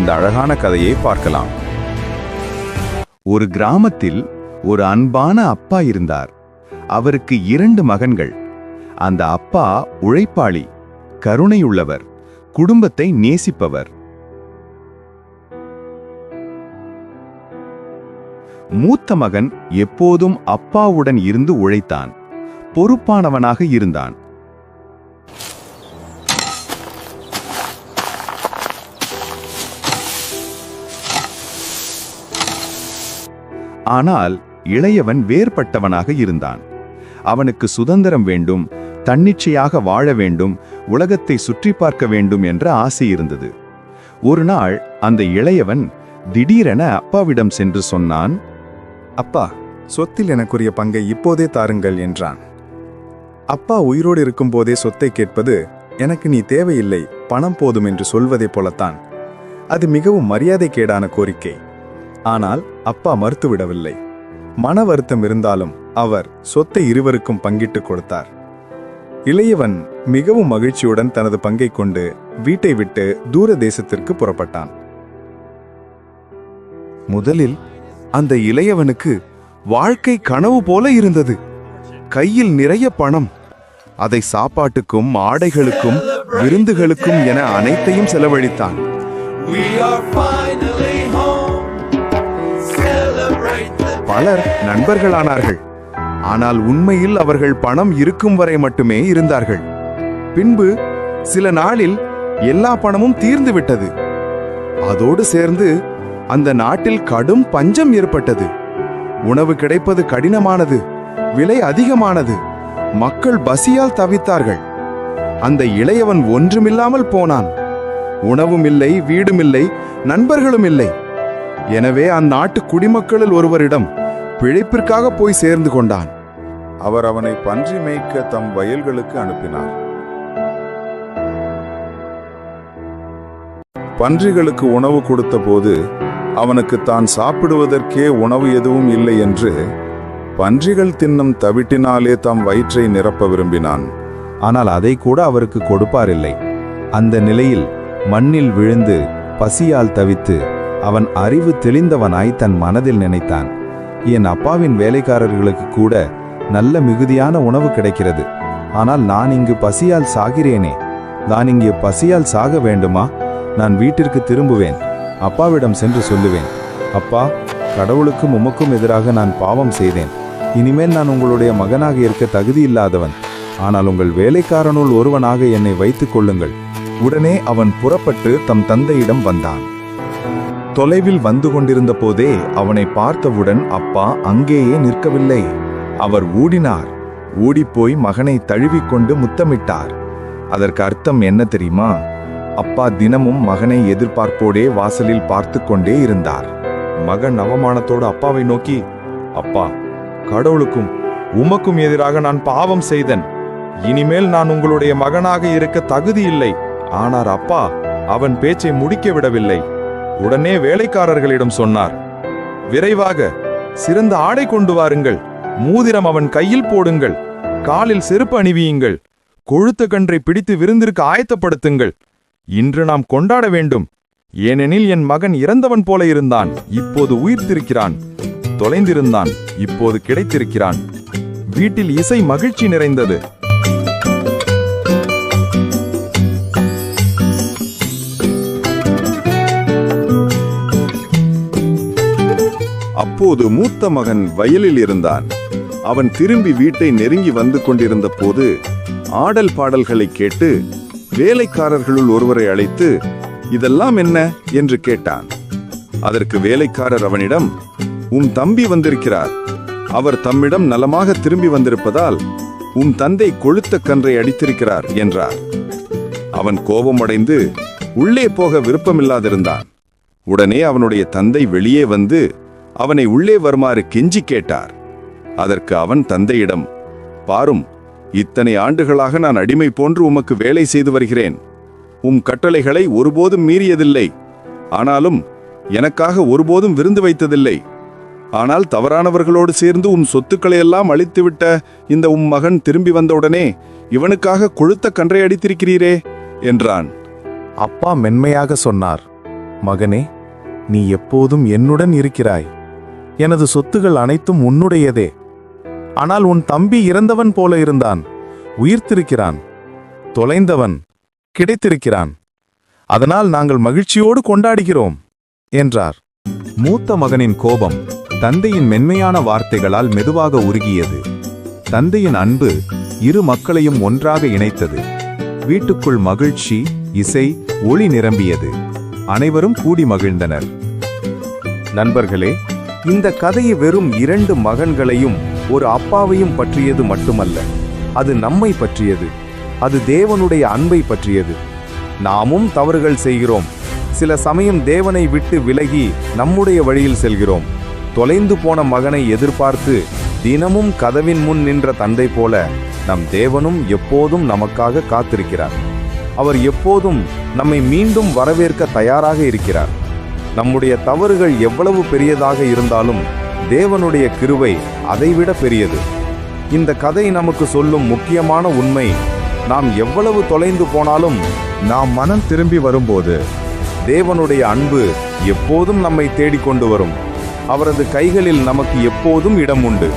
இந்த அழகான கதையை பார்க்கலாம். ஒரு கிராமத்தில் ஒரு அன்பான அப்பா இருந்தார். அவருக்கு 2 மகன்கள். அந்த அப்பா உழைப்பாளி, கருணையுள்ளவர், குடும்பத்தை நேசிப்பவர். மூத்த மகன் எப்போதும் அப்பாவுடன் இருந்து உழைத்தான். பொறுப்பானவனாக இருந்தான். ஆனால் இளையவன் வேறுபட்டவனாக இருந்தான். அவனுக்கு சுதந்திரம் வேண்டும், தன்னிச்சையாக வாழ வேண்டும், உலகத்தை சுற்றி பார்க்க வேண்டும் என்ற ஆசை இருந்தது. ஒரு நாள் அந்த இளையவன் திடீரென அப்பாவிடம் சென்று சொன்னான், அப்பா, சொத்தில் எனக்குரிய பங்கை இப்போதே தாருங்கள் என்றான். அப்பா உயிரோடு இருக்கும்போதே சொத்தை கேட்பது எனக்கு நீ தேவையில்லை, பணம் போதும் என்று சொல்வதைப் போலத்தான். அது மிகவும் மரியாதைக்கேடான கோரிக்கை. ஆனால் அப்பா மறுத்துவிடவில்லை. மன வருத்தம் இருந்தாலும் அவர் சொத்தை இருவருக்கும் பங்கிட்டு கொடுத்தார். இளையவன் மிகவும் மகிழ்ச்சியுடன் தனது பங்கை கொண்டு வீட்டை விட்டு தூர தேசத்திற்கு புறப்பட்டான். முதலில் அந்த இளையவனுக்கு வாழ்க்கை கனவு போல இருந்தது. கையில் நிறைய பணம். அதை சாப்பாட்டுக்கும், ஆடைகளுக்கும், விருந்துகளுக்கும் என அனைத்தையும் செலவழித்தான். பலர் நண்பர்களானார்கள். ஆனால் உண்மையில் அவர்கள் பணம் இருக்கும் வரை மட்டுமே இருந்தார்கள். பின்பு சில நாளில் எல்லா பணமும் தீர்ந்து விட்டது. அதோடு சேர்ந்து அந்த நாட்டில் கடும் பஞ்சம் ஏற்பட்டது. உணவு கிடைப்பது கடினமானது, விலை அதிகமானது. மக்கள் பசியால் தவித்தார்கள். அந்த இளையவன் ஒன்றுமில்லாமல் போனான். உணவும் இல்லை, வீடும் இல்லை, நண்பர்களும் இல்லை. எனவே அந்நாட்டு குடிமக்களில் ஒருவரிடம் பிழைப்பிற்காக போய் சேர்ந்து கொண்டான். அவர் அவனை பன்றி மேய்க்க தம் வயல்களுக்கு அனுப்பினார். பன்றிகளுக்கு உணவு கொடுத்த போது அவனுக்கு தான் சாப்பிடுவதற்கே உணவு எதுவும் இல்லை என்று பன்றிகள் தின்னும் தவிட்டினாலே தம் வயிற்றை நிரப்ப விரும்பினான். ஆனால் அதை கூட அவருக்கு கொடுப்பாரில்லை. அந்த நிலையில் மண்ணில் விழுந்து பசியால் தவித்து அவன் அறிவு தெளிந்தவனாய் தன் மனதில் நினைத்தான், என் அப்பாவின் வேலைக்காரர்களுக்கு கூட நல்ல மிகுதியான உணவு கிடைக்கிறது. ஆனால் நான் இங்கு பசியால் சாகிறேனே. நான் இங்கே பசியால் சாக வேண்டுமா? நான் வீட்டிற்கு திரும்புவேன். அப்பாவிடம் சென்று சொல்லுவேன், அப்பா, கடவுளுக்கும் உமக்கும் எதிராக நான் பாவம் செய்தேன். இனிமேல் நான் உங்களுடைய மகனாக இருக்க தகுதியில்லாதவன். ஆனால் உங்கள் வேலைக்காரனுள் ஒருவனாக என்னை வைத்துக் கொள்ளுங்கள். உடனே அவன் புறப்பட்டு தம் தந்தையிடம் வந்தான். தொலைவில் வந்து கொண்டிருந்த போதே அவனை பார்த்தவுடன் அப்பா அங்கேயே நிற்கவில்லை. அவர் ஓடினார். ஓடிப்போய் மகனை தழுவிக்கொண்டு முத்தமிட்டார். அதற்கு அர்த்தம் என்ன தெரியுமா? அப்பா தினமும் மகனை எதிர்பார்ப்போடே வாசலில் பார்த்து கொண்டே இருந்தார். மகன் அவமானத்தோடு அப்பாவை நோக்கி, அப்பா, கடவுளுக்கும் உமக்கும் எதிராக நான் பாவம் செய்தேன். இனிமேல் நான் உங்களுடைய மகனாக இருக்க தகுதி இல்லை. ஆனால் அப்பா அவன் பேச்சை முடிக்க விடவில்லை. உடனே வேலைக்காரர்களிடம் சொன்னார், விரைவாக சிறந்த ஆடை கொண்டு வாருங்கள், மோதிரம் அவன் கையில் போடுங்கள், காலில் செருப்பு அணிவியுங்கள், கொழுத்த கன்றை பிடித்து விருந்திற்கு ஆயத்தப்படுத்துங்கள். இன்று நாம் கொண்டாட வேண்டும். ஏனெனில் என் மகன் இறந்தவன் போல இருந்தான், இப்போது உயிர்த்திருக்கிறான். தொலைந்திருந்தான், இப்போது கிடைத்திருக்கிறான். வீட்டில் இசை மகிழ்ச்சி நிறைந்தது. அப்போது மூத்த மகன் வயலில் இருந்தான். அவன் திரும்பி வீட்டை நெருங்கி வந்து கொண்டிருந்த போது ஆடல் பாடல்களை கேட்டு வேலைக்காரர்களுள் ஒருவரை அழைத்து, இதெல்லாம் என்ன என்று கேட்டான். அதற்கு வேலைக்காரர் அவனிடம், உம் தம்பி வந்திருக்கிறார். அவர் தம்மிடம் நலமாக திரும்பி வந்திருப்பதால் உம் தந்தை கொழுத்த கன்றை அடித்திருக்கிறார் என்றார். அவன் கோபமடைந்து உள்ளே போக விருப்பமில்லாதிருந்தான். உடனே அவனுடைய தந்தை வெளியே வந்து அவனை உள்ளே வருமாறு கெஞ்சி கேட்டார். அதற்கு அவன் தந்தையிடம், பாரும், இத்தனை ஆண்டுகளாக நான் அடிமை போன்று உமக்கு வேலை செய்து வருகிறேன். உம் கட்டளைகளை ஒருபோதும் மீறியதில்லை. ஆனாலும் எனக்காக ஒருபோதும் விருந்து வைத்ததில்லை. ஆனால் தவறானவர்களோடு சேர்ந்து உம் சொத்துக்களையெல்லாம் அழித்துவிட்ட இந்த உம் மகன் திரும்பி வந்தவுடனே இவனுக்காக கொழுத்த கன்றை அடித்திருக்கிறீரே என்றான். அப்பா மென்மையாக சொன்னார், மகனே, நீ எப்போதும் என்னுடன் இருக்கிறாய். எனது சொத்துகள் அனைத்தும் உன்னுடையதே. ஆனால் உன் தம்பி இறந்தவன் போல இருந்தான், உயிர்த்திருக்கிறான். தொலைந்தவன் கிடைத்திருக்கிறான். அதனால் நாங்கள் மகிழ்ச்சியோடு கொண்டாடுகிறோம் என்றார். மூத்த மகனின் கோபம் தந்தையின் மென்மையான வார்த்தைகளால் மெதுவாக உருகியது. தந்தையின் அன்பு இரு மக்களையும் ஒன்றாக இணைத்தது. வீட்டுக்குள் மகிழ்ச்சி, இசை, ஒளி நிரம்பியது. அனைவரும் கூடி மகிழ்ந்தனர். நண்பர்களே, இந்த கதை வெறும் 2 மகன்களையும் ஒரு அப்பாவையும் பற்றியது மட்டுமல்ல. அது நம்மை பற்றியது. அது தேவனுடைய அன்பை பற்றியது. நாமும் தவறுகள் செய்கிறோம். சில சமயம் தேவனை விட்டு விலகி நம்முடைய வழியில் செல்கிறோம். தொலைந்து போன மகனை எதிர்பார்த்து தினமும் கதவின் முன் நின்ற தந்தை போல நம் தேவனும் எப்போதும் நமக்காக காத்திருக்கிறார். அவர் எப்போதும் நம்மை மீண்டும் வரவேற்க தயாராக இருக்கிறார். நம்முடைய தவறுகள் எவ்வளவு பெரியதாக இருந்தாலும் தேவனுடைய கிருபை அதைவிட பெரியது. இந்த கதை நமக்கு சொல்லும் முக்கியமான உண்மை, நாம் எவ்வளவு தொலைந்து போனாலும் நாம் மனம் திரும்பி வரும்போது தேவனுடைய அன்பு எப்போதும் நம்மை தேடிக்கொண்டு வரும். அவரது கைகளில் நமக்கு எப்போதும் இடம் உண்டு.